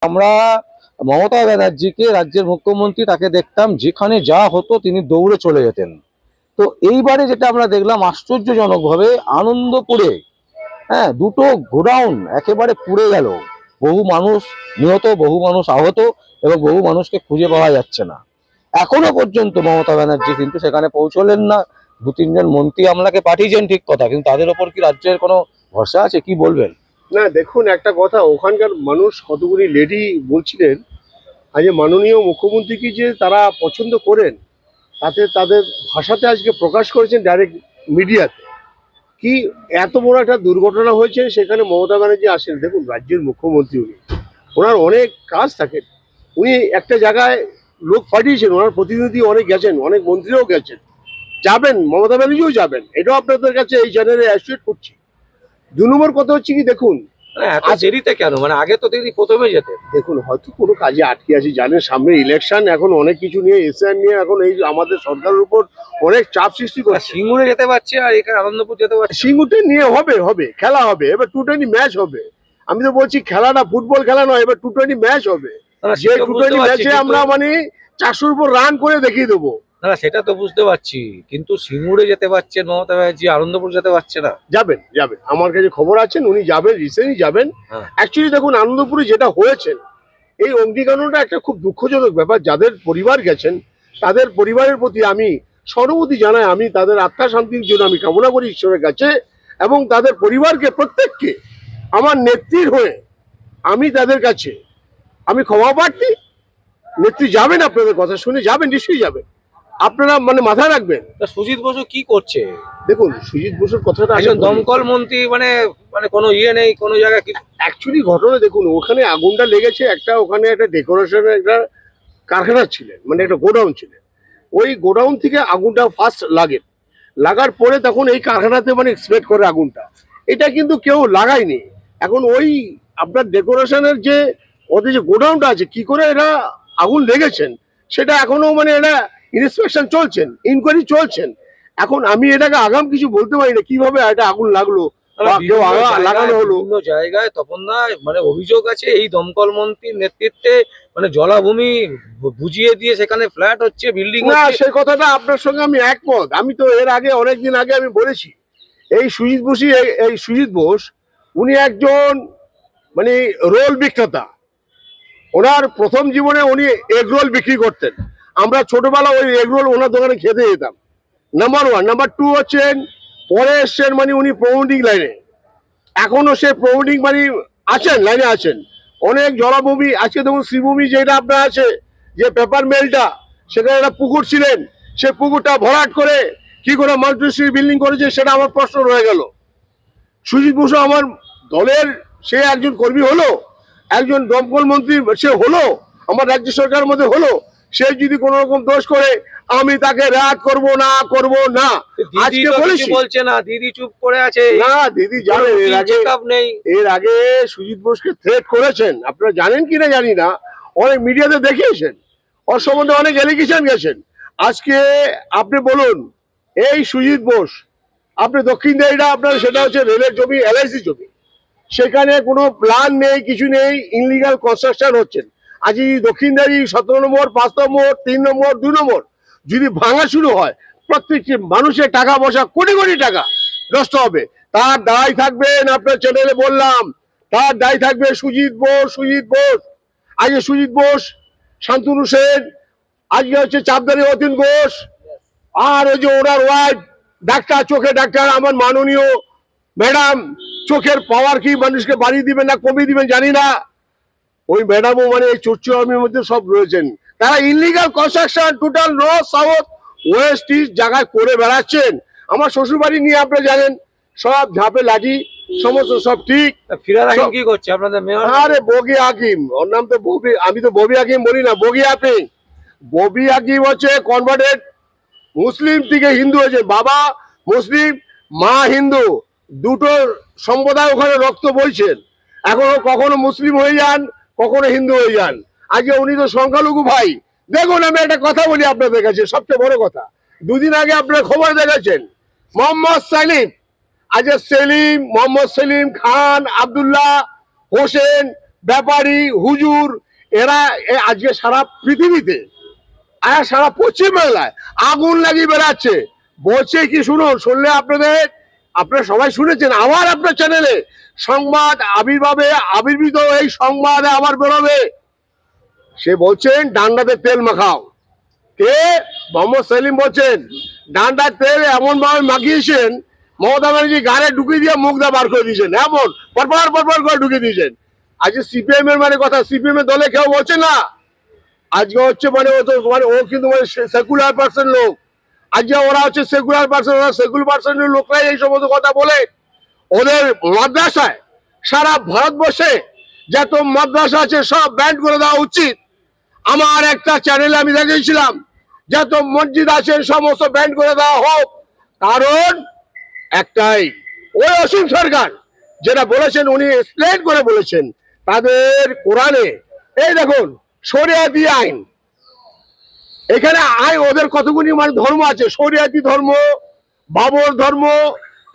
আমরা মমতা ব্যানার্জিকে রাজ্যের মুখ্যমন্ত্রী তাকে দেখতাম যেখানে যা হতো তিনি দৌড়ে চলে যেতেন। তো এইবারে যেটা আমরা দেখলাম আশ্চর্যজনকভাবে আনন্দপুরে, হ্যাঁ, দুটো গোডাউন একেবারে পুড়ে গেল, বহু মানুষ নিহত, বহু মানুষ আহত এবং বহু মানুষকে খুঁজে পাওয়া যাচ্ছে না। এখনো পর্যন্ত মমতা ব্যানার্জি কিন্তু সেখানে পৌঁছলেন না। দু তিনজন মন্ত্রী আমলাকে পাঠিয়েছেন ঠিক কথা, কিন্তু তাদের ওপর কি রাজ্যের কোনো ভরসা আছে? কি বলবেন? না দেখুন, একটা কথা, ওখানকার মানুষ কতগুলি লেডি বলছিলেন আজ মাননীয় মুখ্যমন্ত্রীকে যে তারা পছন্দ করেন, তাতে তাদের ভাষাতে আজকে প্রকাশ করেছেন ডাইরেক্ট মিডিয়াতে। কি এত বড় একটা দুর্ঘটনা হয়েছে, সেখানে মমতা ব্যানার্জি আসেন। দেখুন, রাজ্যের মুখ্যমন্ত্রী উনি, ওনার অনেক কাজ থাকেন। উনি একটা জায়গায় লোক পাঠিয়েছেন, ওনার প্রতিনিধি অনেক গেছেন, অনেক মন্ত্রীও গেছেন, যাবেন, মমতা ব্যানার্জিও যাবেন। এটাও আপনাদের কাছে এই চ্যানেলে অ্যাসিওর করছি। 2 নম্বর কথা হচ্ছে কি, দেখুন এত দেরিতে কেন? মানে আগে তো তিনি প্রথমে যেতেন। দেখুন হয়তো কোনো কাজে আটকে আছি, জানেন সামনে ইলেকশন, এখন অনেক কিছু নিয়ে এসআইআর নিয়ে এখন এই আমাদের সরকারের উপর অনেক চাপ সৃষ্টি করছে। সিঙ্গুরে যেতে পারছে আর এখানে আনন্দপুর যেতে পারছে। সিঙ্গুরটা নিয়ে হবে খেলা হবে, এবার টি20 ম্যাচ হবে। আমি তো বলছি খেলাটা ফুটবল খেলা নয়, এবার টি20 ম্যাচ হবে। যে টি20 ম্যাচে আমরা মানে 400-র উপর রান করে দেখিয়ে দেবো। না সেটা তো বুঝতে পারছি, কিন্তু সিঙ্গুরে যেতে পারছেন মমতা ব্যানার্জি, আনন্দপুর যেতে পারছে না। যাবেন, আমার কাছে খবর আছেন উনি যাবেন, রিসেন্টলি যাবেন। অ্যাকচুয়ালি দেখুন, আনন্দপুরে যেটা হয়েছে, এই অগ্নিকাণ্ডটা একটা খুব দুঃখজনক ব্যাপার। যাদের পরিবার গেছেন তাদের পরিবারের প্রতি আমি সহানুভূতি জানাই, আমি তাদের আত্মা শান্তির জন্য আমি কামনা করি ঈশ্বরের কাছে, এবং তাদের পরিবারকে প্রত্যেককে আমার নেত্রীর হয়ে আমি তাদের কাছে আমি ক্ষমা প্রার্থী। নেত্রী যাবেন, আপনাদের কথা শুনে যাবেন, নিশ্চয়ই যাবেন, আপনারা মানে মাথায় রাখবেন। সুজিত বসু কি করছে? দেখুন, সুজিত বসুর কথাটা দমকল মন্ত্রী, মানে মানে কোনো ইয়ে নেই কোনো জায়গায়। অ্যাকচুয়ালি ঘটনা দেখুন, ওখানে আগুনটা লেগেছে একটা, ওখানে একটা ডেকোরেশনের একটা কারখানা ছিলেন, মানে একটা গোডাউন ছিলেন। ওই গোডাউন থেকে আগুনটা ফার্স্ট লাগার পরে তখন এই কারখানাতে মানে স্প্রেড করে আগুনটা। এটা কিন্তু কেউ লাগায়নি। এখন ওই আপনার ডেকোরেশনের যে ওদের যে গোডাউনটা আছে, কি করে এরা আগুন লেগেছেন সেটা এখনো মানে এটা ইন্সপেকশন চলছেন, ইনকোয়ারি চলছেন। এখন আমি এটাকে আগাম কিছু বলতে পারি না কিভাবে এটা আগুন লাগলো বা কেউ লাগানো হলো। বিভিন্ন জায়গায় তখন না মানে অভিযোগ আছে এই দমকল মন্ত্রীর নেতৃত্বে মানে জলাভূমি বুঝিয়ে দিয়ে সেখানে ফ্ল্যাট হচ্ছে, বিল্ডিং না, সেই কথাটা আপনার সঙ্গে আমি একমত। আমি তো এর আগে অনেকদিন আগে আমি বলেছি, এই সুজিত বোস উনি একজন মানে রোল বিক্রেতা। ওনার প্রথম জীবনে উনি এগ রোল বিক্রি করতেন। আমরা ছোটবেলা ওই এগ রোল ওনার দোকানে খেতে যেতাম। নাম্বার 1। নাম্বার 2 হচ্ছেন, পরে এসছেন মানে উনি প্রমোটিং লাইনে, এখনো সে প্রমোটিং মানে আছেন, লাইনে আছেন। অনেক জলাভূমি আজকে দেখুন, শ্রীভূমি যেটা আপনার আছে, যে পেপার মেলটা, সেখানে একটা পুকুর ছিলেন, সে পুকুরটা ভরাট করে কি করে মাল্টিস্ট্রি বিল্ডিং করেছে, সেটা আমার প্রশ্ন রয়ে গেল। সুজিত বসু আমার দলের সে একজন কর্মী হলো, একজন দমকল মন্ত্রী সে হলো, আমার রাজ্য সরকারের মধ্যে হলো, সে যদি কোন রকম দোষ করে আমি তাকে রাত করব না। আজকে বলেছি, বলছে না, দিদি চুপ করে আছে। না, দিদি জানেন এর আগে সুজিত বোসকে থ্রেট করেছেন, আপনারা জানেন কিনা জানি না, অনেক মিডিয়াতে দেখিয়েছেন, ওর সম্বন্ধে অনেক এলিগেশন গেছেন। আজকে আপনি বলুন, এই সুজিত বোস, আপনি দক্ষিণ দিকটা আপনার সেটা হচ্ছে রেলের জমি, LIC জমি, সেখানে কোনো প্ল্যান নেই, কিছু নেই, ইনলিগাল কনস্ট্রাকশন হচ্ছেন। আজ দক্ষিণদারি 17 নম্বর, 5 নম্বর, 3 নম্বর, 2 নম্বর যদি ভাঙা শুরু হয়, প্রত্যেকটি মানুষের টাকা পয়সা কোটি কোটি টাকা নষ্ট হবে। তার দায় থাকবেন, আপনার চ্যানেলে বললাম, তার দায় থাকবে সুজিত বোস। আজ সুজিত বোস, শান্তনু সেন, আজকে হচ্ছে চাপদারি অতীন ঘোষ, আর ওই যে ওনার ওয়াইফ ডাক্তার, চোখে ডাক্তার, আমার মাননীয় ম্যাডাম, চোখের পাওয়ার কি মানুষকে বাড়িয়ে দিবেন না কমিয়ে দিবেন জানি না, ওই ম্যাডামও মানে এই চোরচুরামির মধ্যে সব রয়েছেন। তারা illegal construction total north south West east জায়গায় করে বেড়াচ্ছেন। আমার শ্বশুর বাড়ি নিয়ে আপনি জানেন, সব ঝাঁপে লাঠি, সমস্ত সব ঠিক। ফিরাদ হাকিম কি করছে আপনাদের মেয়র? আরে বগি হাকিম, ওর নাম তো ববি, আমি তো ববি হাকিম বলি না, বগি হাকিম। ববি হাকিম হচ্ছে কনভার্টেড মুসলিম থেকে হিন্দু হয়েছে, বাবা মুসলিম, মা হিন্দু, দুটো সম্প্রদায় ওখানে রক্ত বইছেন। এখনো কখনো মুসলিম হয়ে যান, কখনো হিন্দু হয়ে যান। আজকে উনি তো সংখ্যালঘু ভাই। দেখুন, আমি একটা কথা বলি আপনাদের কাছে, সবচেয়ে বড় কথা, দুদিন আগে আপনার খবর দেখেছেন, মোহাম্মদ সেলিম, আজকে সেলিম, মোহাম্মদ সেলিম খান, আব্দুল্লাহ হোসেন, ব্যাপারী, হুজুর, এরা আজকে সারা পৃথিবীতে আর সারা পশ্চিমবাংলায় আগুন লাগিয়ে বেড়াচ্ছে। বলছে কি শুনুন, শুনলে আপনারা সবাই শুনেছেন, আবার আপনার চ্যানেলে সংবাদ আবির্ভূত এই সংবাদ আবার বেরোবে। সে বলছেন ডান্ডাতে তেল মাখাও। কে? মোহাম্মদ সেলিম বলছেন ডান্ডার তেল এমন ভাবে মাখিয়েছেন, মমতা ব্যানার্জি গাড়ে ঢুকিয়ে দিয়ে মুখ দিয়ে বার করে দিয়েছেন, এমন পরপর করে ঢুকিয়ে দিয়েছেন। আজকে সিপিএম এর কথা, সিপিএম এর দলে কেউ বলছে না। আজকে হচ্ছে ও কিন্তু সেকুলার পার্সন লোক। আজকে ওরা হচ্ছে সেকুলার পার্সন, ওরা সেকুলার পার্সনের লোকরাই এই সমস্ত কথা বলে। ওদের মাদ্রাসায় সারা ভারতবর্ষে যত মাদ্রাসা আছে সব ব্যান্ড করে দেওয়া উচিত। আমার একটা চ্যানেলে আমি দেখেছিলাম যত মসজিদ আছে সমস্ত ব্যান্ড করে দেওয়া হোক। কারণ একটাই, ওই অসীম সরকার যেটা বলেছেন উনি এক্সপ্লেন করে বলেছেন তাদের কোরআনে, এই দেখুন শরিয়াতি আইন, এখানে ওদের কতগুলি মানে ধর্ম আছে, শরিয়াতি ধর্ম, বাবর ধর্ম,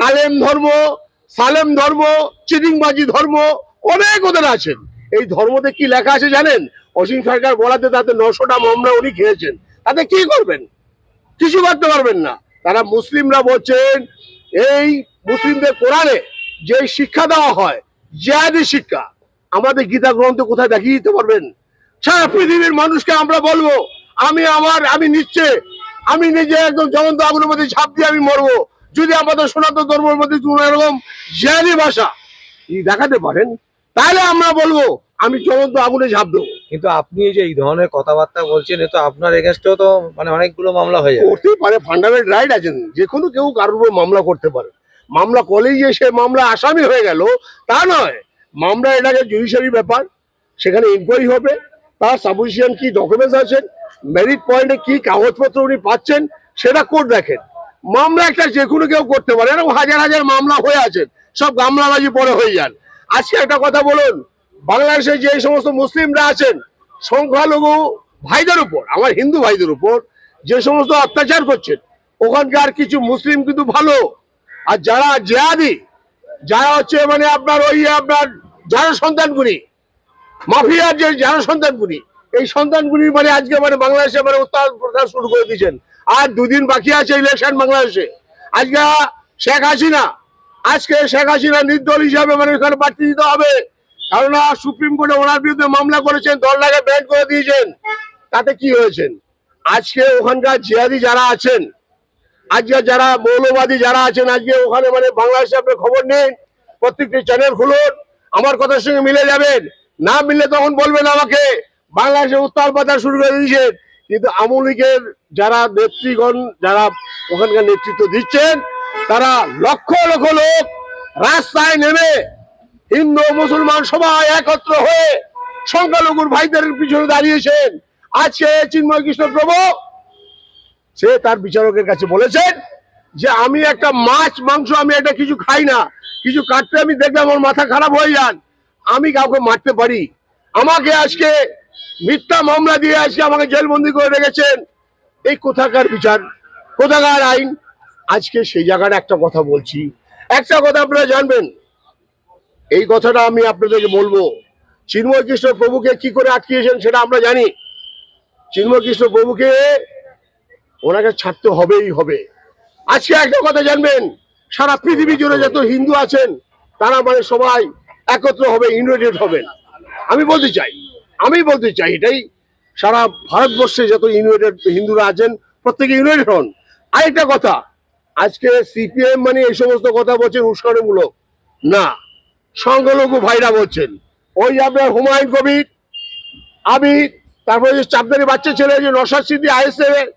কালেম ধর্ম, সালেম ধর্ম, চিটিংবাজি ধর্ম, অনেক ওদের আছেন। এই ধর্মতে কি লেখা আছে জানেন? অসীম সরকার বলাতে তাতে 900টা মামলা উনি খেয়েছেন। তাতে কি করবেন? কিছু করতে পারবেন না। তারা মুসলিমরা বলছেন এই মুসলিমদের কোরআনে যে শিক্ষা দেওয়া হয় জিহাদি শিক্ষা, আমাদের গীতা গ্রন্থ কোথায় দেখিয়ে দিতে পারবেন? সারা পৃথিবীর মানুষকে আমরা বলবো আমি নিজে একদম জ্বলন্ত আগুনের মধ্যে ঝাঁপ দিয়ে আমি মরবো যদি আমাদের সনাতন ধর্মের মধ্যে কোনো এরকম জিহাদি ভাষা দেখাতে পারেন, তাহলে আমরা বলবো আমি জ্বলন্ত আগুনে ঝাঁপ দেবো। কিন্তু আপনি এই যে এই ধরনের কথাবার্তা বলছেন, এ তো আপনার এগেনস্টেও তো মানে অনেকগুলো মামলা হয়ে যাবে। করতেই পারে, ফান্ডামেন্টাল রাইট আছে, যে কোনো কেউ কারোর উপর মামলা করতে পারে। মামলা করলেই যে সে মামলা আসামি হয়ে গেল তা নয়। মামলা এটাকে জুডিশিয়ারি ব্যাপার, সেখানে ইনকোয়ারি হবে, তার সাবমিশন কি ডকুমেন্টস আছেন, মেরিট পয়েন্টে কি কাগজপত্র উনি পাচ্ছেন সেটা কোর্ট দেখেন। মামলা একটা যে কোনো কেউ করতে পারে, এরকম হাজার হাজার মামলা হয়ে আছেন, সব গামলাবাজি পরে হয়ে যান। আজকে একটা কথা বলুন, বাংলাদেশে যে সমস্ত মুসলিমরা আছেন সংখ্যালঘু ভাইদের উপর, আমার হিন্দু ভাইদের উপর যে সমস্ত অত্যাচার করছেন, ওখানকার কিছু মুসলিম কিন্তু ভালো, আর যারা জিহাদি, যারা হচ্ছে মানে আপনার যারা সন্তানগুলি মাফিয়ার যে যারা সন্তানগুলি, এই সন্তানগুলি মানে আজকে মানে বাংলাদেশে মানে উত্তাল প্রচার শুরু করে দিয়েছেন। আর দুদিন বাকি আছে ইলেকশন বাংলাদেশে। আজকে শেখ হাসিনা নির্দল হিসাবে মানে এখানে প্রার্থী দিতে হবে, কারণ সুপ্রিম কোর্টে ওনার বিরুদ্ধে মামলা করেছেন, দলটাকে ব্যান করে দিয়েছেন। তাতে কি হয়েছেন? আজকে ওখানকার জিহাদি যারা আছেন, আজকে যারা মৌলবাদী যারা আছেন, আজকে ওখানে মানে বাংলাদেশে আপনি খবর নেন, প্রত্যেকটি চ্যানেল খুলুন, আমার কথার সঙ্গে মিলে যাবেন। না মিললে তখন বলবেন আমাকে। বাংলাদেশে উত্তাল পাতা শুরু করে দিয়েছেন। কিন্তু আওয়ামী লীগের যারা নেতৃগণ, যারা ওখানকার নেতৃত্ব দিচ্ছেন, তারা লক্ষ লক্ষ লোক রাস্তায় নেমে হিন্দু মুসলমান সবাই একত্র হয়ে সংখ্যালঘুর ভাইদের পিছনে দাঁড়িয়েছেন। আজকে চিন্ময় কৃষ্ণ প্রভু সে তার বিচারকের কাছে বলেছেন যে আমি একটা মাছ মাংস আমি এটা কিছু খাই না, কিছু কাটতে আমি দেখলে আমার মাথা খারাপ হয়ে যান, আমি কাউকে মারতে পারি। আমাকে আজকে মিথ্যা মামলা দিয়ে আজকে আমাকে জেলবন্দি করে রেখেছেন। এই কোথাকার বিচার, কোথাকার আইন? আজকে সেই জায়গার একটা কথা বলছি, একটা কথা আপনারা জানবেন, এই কথাটা আমি আপনাদেরকে বলবো। চিন্ময় কৃষ্ণ প্রভুকে কি করে আটকিয়েছেন সেটা আমরা জানি। চিন্ময় কৃষ্ণ প্রভুকে ওনাকে ছাড়তে হবেই হবে। আজকে একটা কথা জানবেন, সারা পৃথিবী জুড়ে যত হিন্দু আছেন তারা মানে সবাই একত্র হবে, ইউনাইটেড হবেন। আমি বলতে চাই এটাই, সারা ভারতবর্ষে যত ইউনাইটেড হিন্দুরা আছেন প্রত্যেকে ইউনাইটেড হন। আরেকটা কথা, আজকে সিপিএম মানে এই সমস্ত কথা বলছেন উস্কানিমূলক না, সংখ্যালঘু ভাইরা বলছেন। ওই আপনার হুমায়ুন কবির, আবির, তারপরে যে চাপদারি বাচ্চা ছেলে যে নওশাদ সিদ্দিকী আইএসএফ,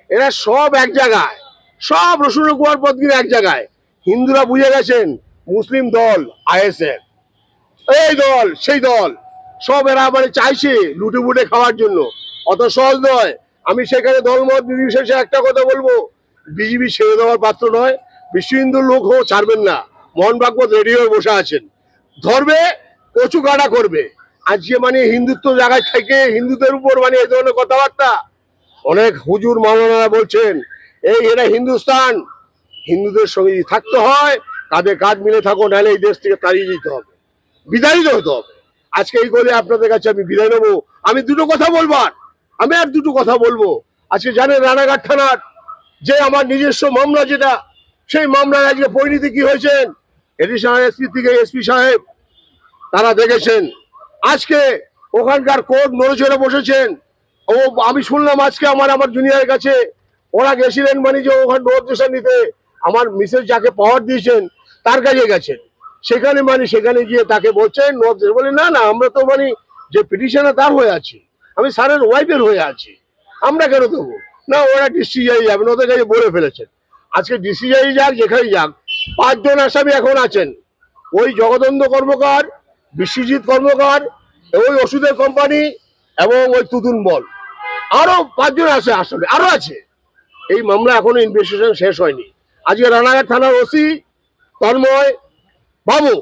এরা সব এক জায়গায়, সব রসুনের কুয়ার পথ কিনে এক জায়গায়। হিন্দুরা বুঝে গেছেন মুসলিম দল আইএসএফ, এই দল সেই দল, সব এরা মানে চাইছে লুটে বুটে খাওয়ার জন্য। অত সহজ নয়। আমি সেখানে দলমত নির্বিশেষে একটা কথা বলবো, বিজেপি ছেড়ে দেওয়ার পাত্র নয়। বিশ্ব হিন্দুর লোক হোক ছাড়বেন না। মোহন ভাগবত রেডি হয়ে বসে আছেন, ধরবে, কচু কাটা করবে। আজকে মানে হিন্দুত্ব জায়গায় থেকে হিন্দুদের উপর মানে এই ধরনের কথাবার্তা, অনেক হুজুর মাওলানারা বলছেন এরা হিন্দুস্তান, হিন্দুদের সঙ্গে থাকতে হয়, কাঁধে কাঁধ মিলে থাকো, নাহলে এই দেশ থেকে তাড়িয়ে যেতে হবে, বিতাড়িত হতে হবে। আজকে এই করে আপনাদের কাছে আমি বিদায় নেবো। আমি দুটো কথা বলবার, আমি আর দুটো কথা বলবো। আজকে জানেন রানাঘাট থানার যে আমার নিজস্ব মামলা যেটা, সেই মামলার আজকে পরিণতি কি হয়েছেন, এডিশনাল এসপি থেকে এসপি সাহেব তারা দেখেছেন। আজকে ওখানকার কোর্ট নড়েচড়ে বসেছেন। ও আমি শুনলাম আজকে আমার জুনিয়রের কাছে ওরা গেছিলেন মানে যে ওখানে নোটিশন নিতে, আমার মিসেস যাকে পাওয়ার দিয়েছেন তার কাছে গেছেন। সেখানে গিয়ে তাকে বলছেন নোটিশ, বলে না না আমরা তো মানে যে পিটিশনার তার হয়ে আছি, আমি স্যারের ওয়াইফের হয়ে আছি, আমরা কেন দেবো না, ওরা ডিসিআই যাবেন, ওদের কাছে বলে ফেলেছেন। আজকে ডিসিআই যাক যেখানেই যাক, 5 জন আসামি এখন আছেন। ওই জগদন্দ কর্মকার, বিশ্বজিৎ কর্মকার, ওই ওষুধের কোম্পানি এবং ওই তুতুন বল, আরো 5 জন আছে, আসলে আরো আছে। এই মামলা এখনো ইনভেস্টিগেশন শেষ হয়নি। আজকে রানাঘাট থানার ওসি তন্ময় বাবু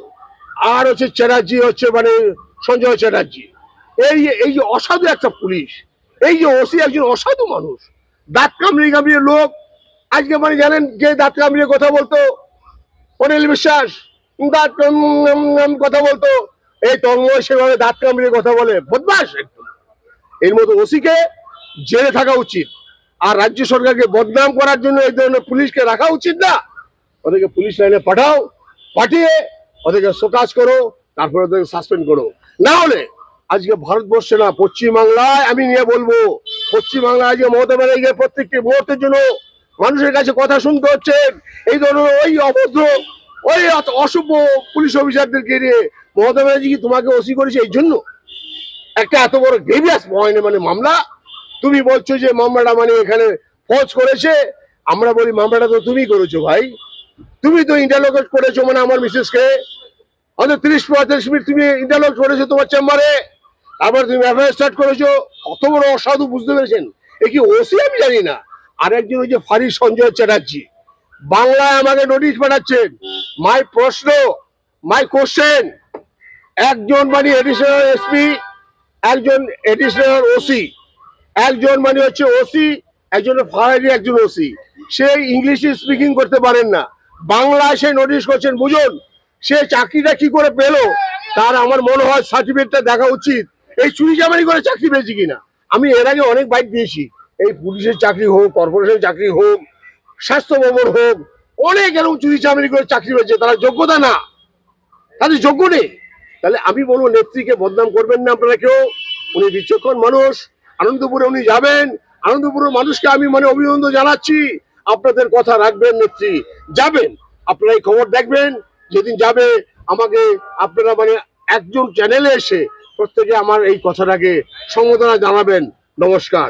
আর হচ্ছে চ্যাটার্জি, হচ্ছে মানে সঞ্জয় চ্যাটার্জি, এই যে অসাধু একটা পুলিশ, এই যে ওসি একজন অসাধু মানুষ, দাঁত কামড়িয়ে কামড়িয়ে লোক। আজকে মানে জানেন যে দাঁত কামড়িয়ে কথা বলতো অনিল বিশ্বাস, দাঁত কথা বলতো, এই তন্ময় সেভাবে দাঁত কামড়িয়ে কথা বলে, বদমাস একদম। এর মতো ওসিকে জেলে থাকা উচিত। আর রাজ্য সরকারকে বদনাম করার জন্য এই ধরনের পুলিশকে রাখা উচিত না। ওদেরকে পুলিশ লাইনে পাঠাও, পাঠিয়ে ওদেরকে শোকাজ করো, তারপরে ওদেরকে সাসপেন্ড করো। না হলে আজকে ভারতবর্ষে না, পশ্চিমবাংলায় আমি নিয়ে বলবো, পশ্চিমবাংলায় আজকে মমতা ব্যানার্জিকে প্রত্যেকটি মুহূর্তের জন্য মানুষের কাছে কথা শুনতে হচ্ছে। এই ধরনের ওই অভদ্র, ওই অসভ্য পুলিশ অফিসারদেরকে নিয়ে মমতা ব্যানার্জি কি তোমাকে ওসি করেছে এই জন্য? একটা এত বড় গ্রেভিয়াস মানে মামলা, তুমি বলছো যে মামলাটা মানে এখানে ফৌজ করেছে। আমরা বলি মামলাটা তো তুমি করেছো ভাই, তুমি তো ইন্টারলোকেট করেছো, মানে আমার মিসেসকে হয়তো 30-35 মিনিট তুমি ইন্টারলোক করেছো তোমার চেম্বারে, তারপর তুমি এফআইআর স্টার্ট করেছো। কত বড় অসাধু, বুঝতে পেরেছেন? এ কি ওসি আমি জানি না। আর একজন ওই যে ফারিদ সঞ্জয় চ্যাটার্জি বাংলায় আমাকে নোটিশ পাঠাচ্ছেন। মাই কোশ্চেন, একজন মানে এডিশনাল এসপি, একজন এডিশনাল ওসি, একজন মানে হচ্ছে ওসি, একজন ফারারি, একজন ওসি, সে ইংলিশে স্পিকিং করতে পারেন না, বাংলায় সে নোটিশ করছেন। বুঝুন সে চাকরিটা কি করে পেলো, তার আমার মনে হয় সার্টিফিকেটটা দেখা উচিত। এই চুরি চামারি করে চাকরি পেয়েছি কিনা। আমি এর আগে অনেক বাইক দিয়েছি, এই পুলিশের চাকরি হোক, কর্পোরেশনের চাকরি হোক, স্বাস্থ্য ভবন হোক, অনেক এরকম চুরি চামারি করে চাকরি পেয়েছে। তারা যোগ্যতা না, তাদের যোগ্য নেই। তাহলে আমি বলবো নেত্রীকে বদনাম করবেন না আপনারা কেউ। উনি বিচক্ষণ মানুষ, আনন্দপুরে উনি যাবেন, আনন্দপুরের মানুষকে আমি মানে অভিনন্দন জানাচ্ছি। আপনাদের কথা রাখবেন, নেত্রী যাবেন, আপনারা এই খবর দেখবেন। যেদিন যাবে আমাকে আপনারা মানে একজন চ্যানেলে এসে প্রত্যেকে আমার এই কথাটাকে সম্বোধনা জানাবেন। নমস্কার।